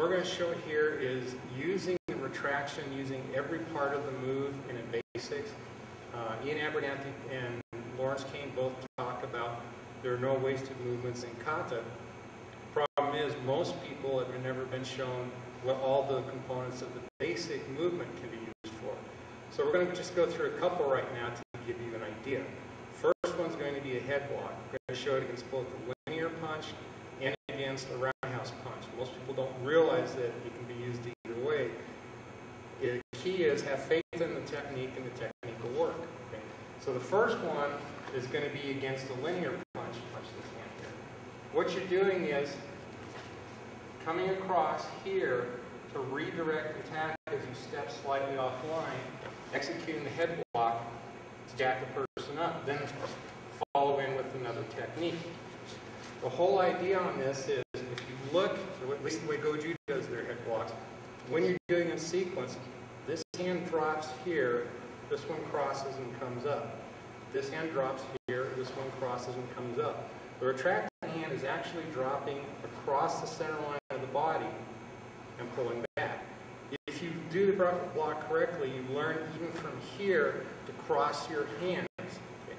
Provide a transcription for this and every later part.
we're going to show here is using the retraction, using every part of the move in a basics. Ian Abernathy and Lawrence Kane both talk about there are no wasted movements in Kata. Problem is, most people have never been shown what all the components of the basic movement can be used for. So we're going to just go through a couple right now to give you an idea. First one's going to be a head block. We're going to show it against both a linear punch and against a roundhouse punch. Most people don't realize that it can be used either way. The key is have faith in the technique, and the technique will work. Okay? So the first one is going to be against a linear punch. Punch this hand here. What you're doing is coming across here to redirect the attack as you step slightly offline, executing the head block to jack the person up, then follow in with another technique. The whole idea on this is, if you look, or at least the way goju does their head blocks, when you're doing a sequence, this hand drops here, this one crosses and comes up. This hand drops here, this one crosses and comes up. The retracted hand is actually dropping across the center line of the body and pulling back. If you do the block correctly, you learn even from here to cross your hands. Okay.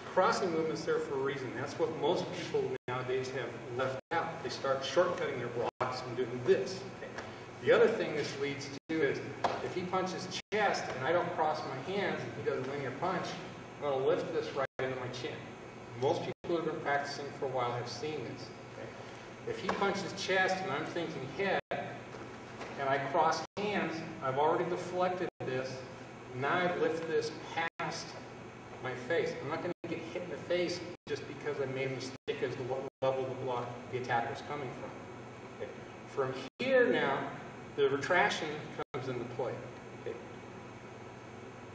Crossing movement's there for a reason. That's what most people nowadays have left out. They start shortcutting their blocks and doing this. Okay. The other thing this leads to is, if he punches chest and I don't cross my hands and he does a linear punch, I'm going to lift this right into my chin. Most people who have been practicing for a while have seen this. Okay? If he punches chest and I'm thinking head, and I cross hands, I've already deflected this. Now I lift this past my face. I'm not going to get hit in the face just because I made a mistake as to what level of the block the attacker is coming from. Okay. From here now, the retraction comes into play. Okay.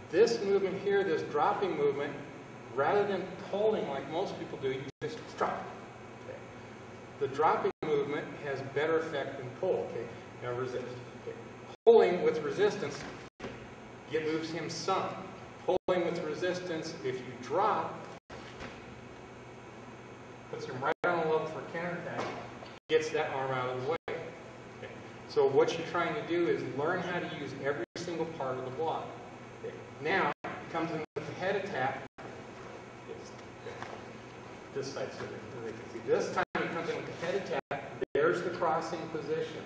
This movement here, this dropping movement, rather than pulling like most people do, you just drop. Okay. The dropping movement has better effect than pull. Okay. Now resist. Okay. Pulling with resistance, it moves him some. Pulling with resistance, if you drop, puts him right on the level for counterattack, gets that arm out of the way. Okay. So what you're trying to do is learn how to use every single part of the block. Okay. Now, it comes in with the head attack. This side so they can see. This time it comes in with the head attack. There's the crossing position.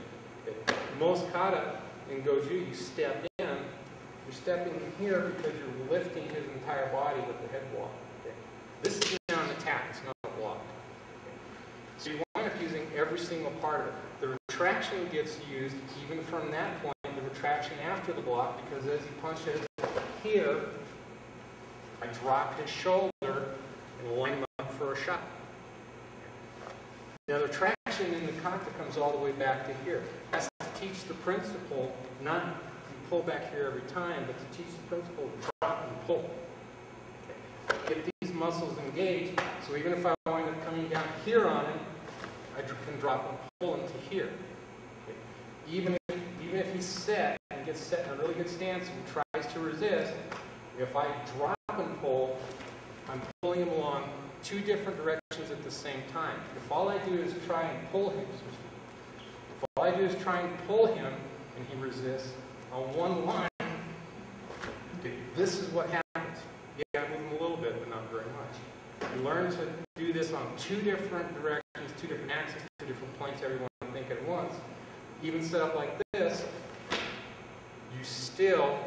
Okay. Most kata in goju, you step in. You're stepping in here because you're lifting his entire body with the head block. Okay. This is now an attack. It's not a block. Okay. So you wind up using every single part of it. The retraction gets used even from that point. The retraction after the block, because as he punches here, I drop his shoulder and line him up for a shot. Now the traction in the kata comes all the way back to here. That's to teach the principle, not to pull back here every time, but to teach the principle of drop and pull. Okay. Get these muscles engaged, so even if I wind up coming down here on him, I can drop and pull him to here. Okay. Even if he's set and gets set in a really good stance and tries to resist, if I drop and pull, I'm pulling him along two different directions at the same time. If all I do is try and pull him, and he resists on one line, okay, this is what happens. Yeah, I move him a little bit, but not very much. You learn to do this on two different directions, two different axes, two different points, everyone think at once. Even set up like this, you still,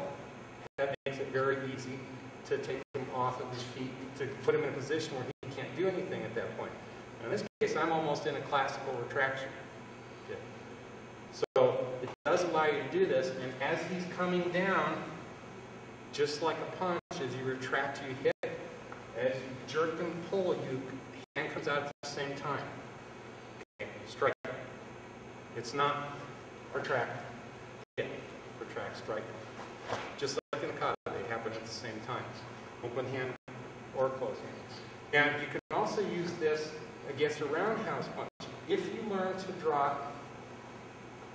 that makes it very easy to take him off of his feet, to put him in a position where he can't do anything at that point. Now, in this case, I'm almost in a classical retraction. Okay. So it does allow you to do this, and as he's coming down, just like a punch, as you retract, you hit. As you jerk and pull, your hand comes out at the same time. Okay. Strike. It's not retract, hit, retract, strike. Just like in the kata, they happen at the same time. Open hand or closed hand. And you can also use this against a roundhouse punch. If you learn to drop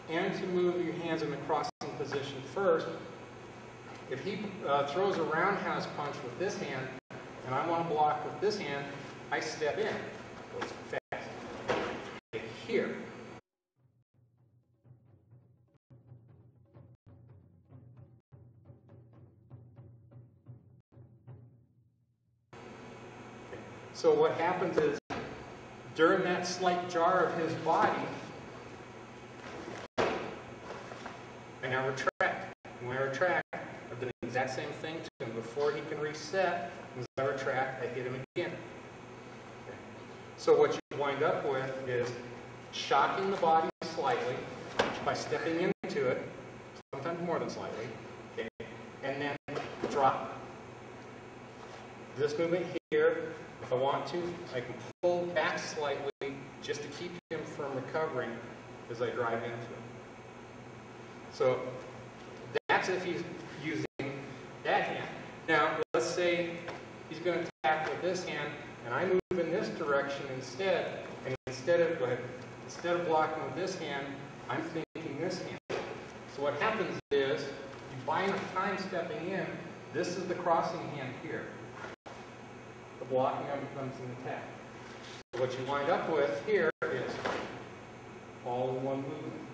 and to move your hands in the crossing position first, if he throws a roundhouse punch with this hand, and I want to block with this hand, I step in. Goes fast. Here. So what happens is, during that slight jar of his body, I now retract. And when I retract, I've done the exact same thing to him. Before he can reset, as I retract, I hit him again. Okay. So what you wind up with is shocking the body slightly by stepping into it, sometimes more than slightly, okay, and then drop. This movement here, if I want to, I can pull back slightly just to keep him from recovering as I drive into him. So that's if he's using that hand. Now, let's say he's going to attack with this hand, and I move in this direction instead, and instead of blocking with this hand, I'm thinking this hand. So what happens is, you buy enough time stepping in, this is the crossing hand here. The blocking of it becomes an attack. So what you wind up with here is all in one movement.